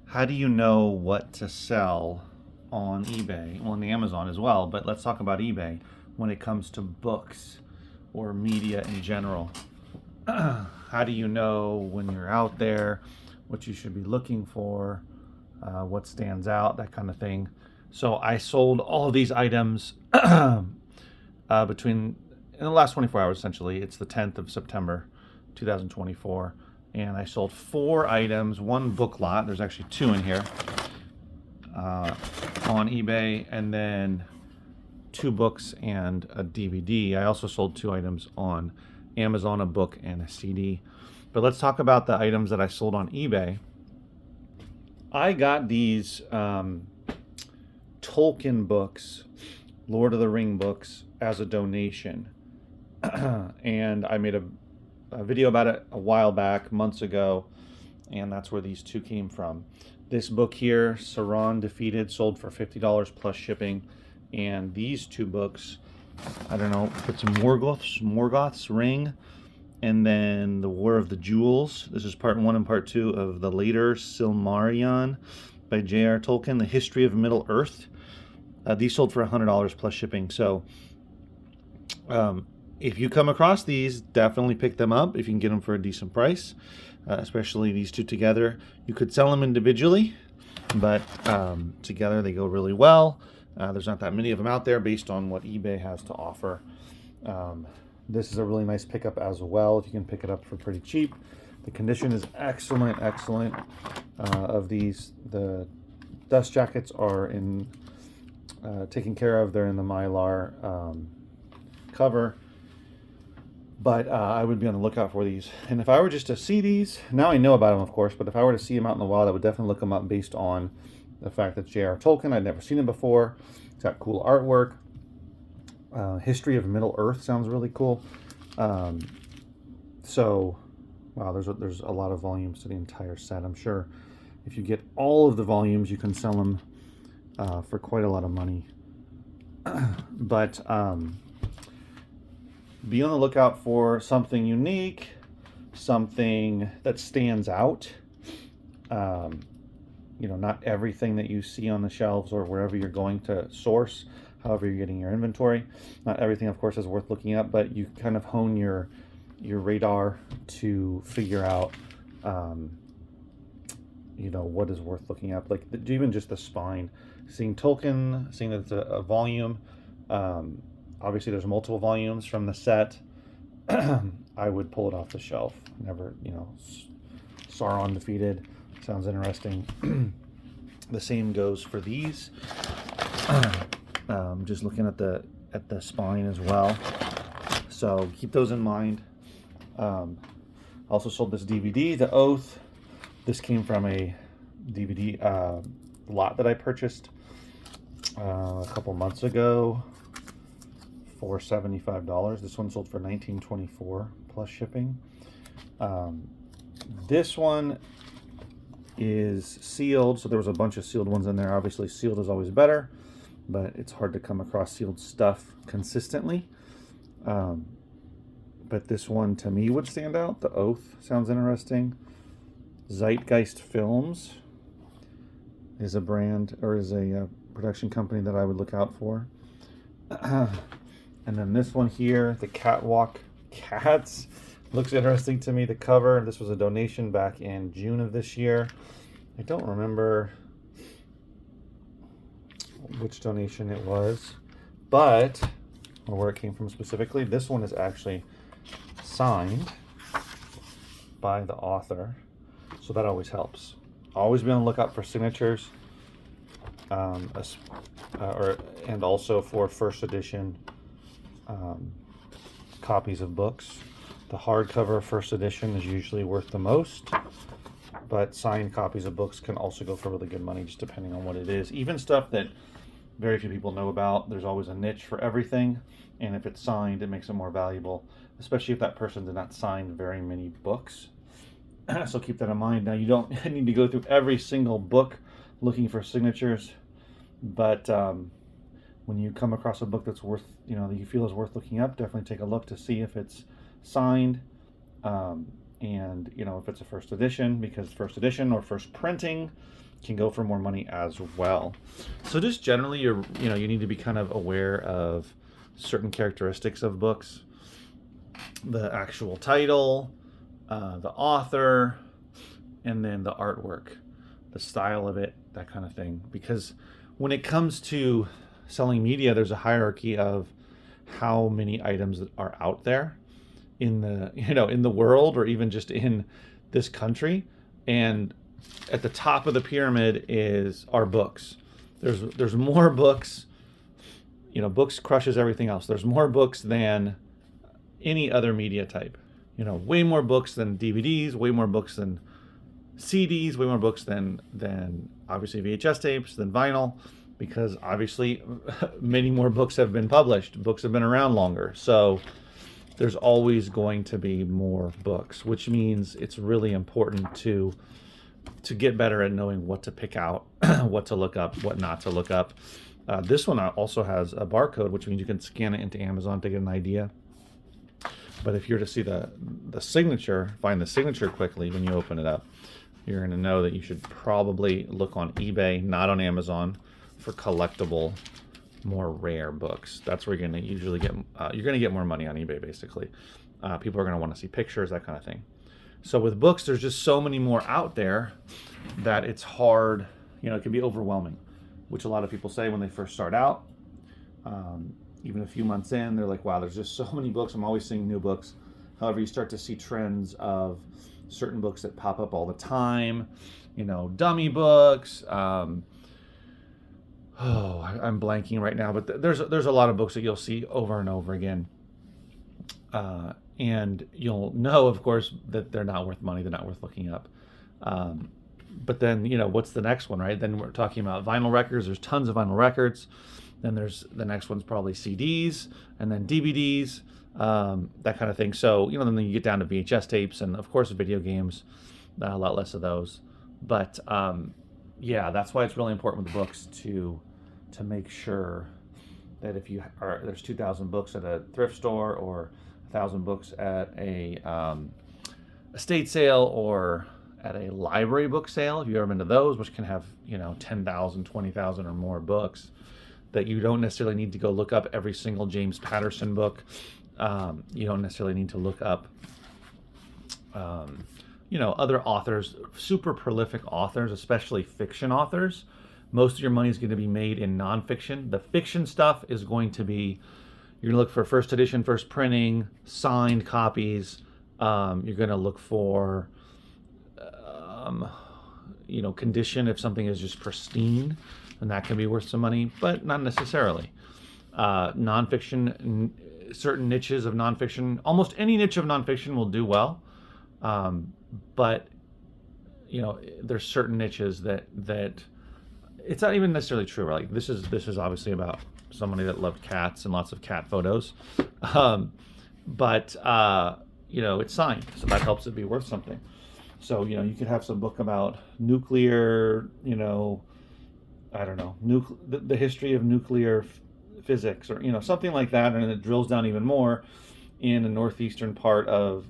How do you know what to sell on eBay? Well, on the Amazon as well, but let's talk about eBay when it comes to books or media in general. How do you know when you're out there what you should be looking for, what stands out, that kind of thing? So I sold all of these items between in the last 24 hours. Essentially, it's the 10th of September, 2024, and I sold 4 items, one book lot. There's actually 2 in here on eBay, and then 2 books and a DVD. I also sold 2 items on Amazon, a book and a CD. But let's talk about the items that I sold on eBay. I got these Tolkien books, Lord of the Ring books, as a donation. And I made a video about it a while back, months ago, and that's where these 2 came from. This book here, Sauron Defeated, sold for $50 plus shipping. And these 2 books, I don't know, it's Morgoth's Ring, and then The War of the Jewels. This is part 1 and part 2 of the later Silmarillion by J.R.R. Tolkien, The History of Middle-earth. These sold for $100 plus shipping. So if you come across these, definitely pick them up if you can get them for a decent price, especially these 2 together. You could sell them individually, but together they go really well. There's not that many of them out there based on what eBay has to offer. This is a really nice pickup as well if you can pick it up for pretty cheap. The condition is excellent. Of these, the dust jackets are in taken care of. They're in the Mylar cover. But I would be on the lookout for these. And if I were just to see these, now I know about them, of course, but if I were to see them out in the wild, I would definitely look them up based on the fact that J.R.R. Tolkien, I'd never seen him before. It's got cool artwork. History of Middle-earth sounds really cool. So, wow, there's a lot of volumes to the entire set. I'm sure if you get all of the volumes, you can sell them for quite a lot of money. But be on the lookout for something unique, something that stands out. Not everything that you see on the shelves or wherever you're going to source, however you're getting your inventory. Not everything, of course, is worth looking up, but you kind of hone your radar to figure out, what is worth looking up. Like even just the spine. Seeing Tolkien, seeing that it's a volume. Obviously, there's multiple volumes from the set. I would pull it off the shelf. Never, Sauron Defeated. Sounds interesting. The same goes for these. Just looking at the spine as well. So keep those in mind. Also sold this DVD, The Oath. This came from a DVD lot that I purchased a couple months ago for $75. This one sold for $19.24 plus shipping. This one is sealed, so there was a bunch of sealed ones in there. Obviously, sealed is always better, but it's hard to come across sealed stuff consistently. But this one to me would stand out. The Oath sounds interesting. Zeitgeist Films is a brand, or is a production company that I would look out for. And then this one here, the Catwalk Cats, looks interesting to me. The cover, this was a donation back in June of this year. I don't remember which donation it was, or where it came from specifically. This one is actually signed by the author, so that always helps. Always be on the lookout for signatures, and also for first edition copies of books. The hardcover first edition is usually worth the most, but signed copies of books can also go for really good money, just depending on what it is. Even stuff that very few people know about, there's always a niche for everything, and if it's signed, it makes it more valuable, especially if that person did not sign very many books. So keep that in mind. Now, you don't need to go through every single book looking for signatures, but when you come across a book that's worth, that you feel is worth looking up, definitely take a look to see if it's signed, and if it's a first edition, because first edition or first printing can go for more money as well. So just generally, you need to be kind of aware of certain characteristics of books, the actual title, the author, and then the artwork, the style of it, that kind of thing. Because when it comes to selling media, there's a hierarchy of how many items are out there in the in the world, or even just in this country. And at the top of the pyramid are books. There's more books. Books crushes everything else. There's more books than any other media type. Way more books than DVDs, way more books than CDs, way more books than obviously VHS tapes, than vinyl, because obviously many more books have been published. Books have been around longer. So there's always going to be more books, which means it's really important to get better at knowing what to pick out, what to look up, what not to look up. This one also has a barcode, which means you can scan it into Amazon to get an idea. But if you're to see the signature, find the signature quickly when you open it up, you're going to know that you should probably look on eBay, not on Amazon, for collectible, more rare books. That's where you're going to usually get more money on eBay, basically. People are going to want to see pictures, that kind of thing. So with books, there's just so many more out there that it's hard, it can be overwhelming, which a lot of people say when they first start out. Even a few months in, they're like, wow, there's just so many books. I'm always seeing new books. However, you start to see trends of certain books that pop up all the time, dummy books. I'm blanking right now, but there's a lot of books that you'll see over and over again. And you'll know, of course, that they're not worth money. They're not worth looking up. But then, what's the next one, right? Then we're talking about vinyl records. There's tons of vinyl records. Then there's the next one's probably CDs, and then DVDs, that kind of thing. So, then you get down to VHS tapes, and of course video games, a lot less of those. But yeah, that's why it's really important with the books to make sure that if there's 2,000 books at a thrift store, or 1,000 books at a estate sale, or at a library book sale, if you've ever been to those, which can have 10,000, 20,000 or more books, that you don't necessarily need to go look up every single James Patterson book. You don't necessarily need to look up, other authors, super prolific authors, especially fiction authors. Most of your money is going to be made in nonfiction. The fiction stuff is going to be, you're going to look for first edition, first printing, signed copies. You're going to look for, condition. If something is just pristine, and that can be worth some money, but not necessarily. Nonfiction, certain niches of nonfiction, almost any niche of nonfiction will do well. But there's certain niches that it's not even necessarily true. Like this is obviously about somebody that loved cats and lots of cat photos. But it's signed, so that helps it be worth something. So, you could have some book about nuclear, I don't know, the history of nuclear physics, or, something like that. And it drills down even more in a northeastern part of,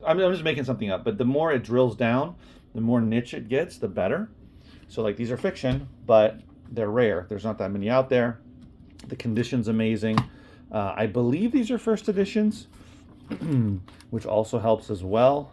I'm just making something up, but the more it drills down, the more niche it gets, the better. So like these are fiction, but they're rare. There's not that many out there. The condition's amazing. I believe these are first editions, which also helps as well.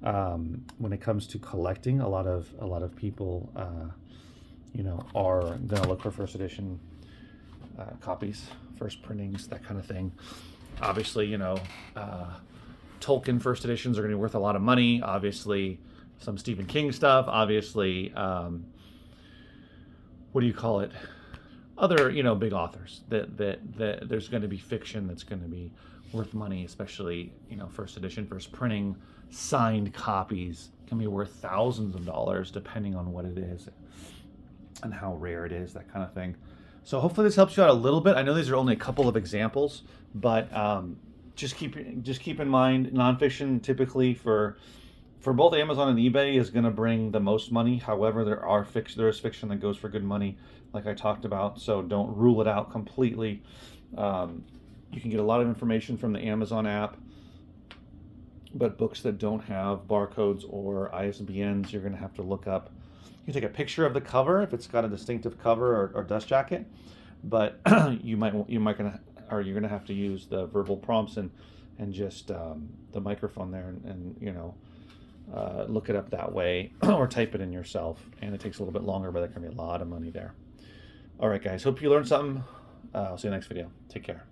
When it comes to collecting, a lot of people, are going to look for first edition copies, first printings, that kind of thing. Obviously, Tolkien first editions are going to be worth a lot of money. Obviously, some Stephen King stuff. Obviously, what do you call it? Other, big authors that there's going to be fiction that's going to be worth money, especially, first edition, first printing, signed copies can be worth thousands of dollars depending on what it is and how rare it is, that kind of thing. So hopefully this helps you out a little bit. I know these are only a couple of examples, but just keep in mind, nonfiction typically for both Amazon and eBay is going to bring the most money. However, there is fiction that goes for good money, like I talked about. So don't rule it out completely. You can get a lot of information from the Amazon app, but books that don't have barcodes or ISBNs, you're going to have to look up You take a picture of the cover if it's got a distinctive cover or dust jacket, but you're gonna have to use the verbal prompts and just the microphone there and you know, look it up that way or type it in yourself. And it takes a little bit longer, but there can be a lot of money there. All right, guys. Hope you learned something. I'll see you next video. Take care.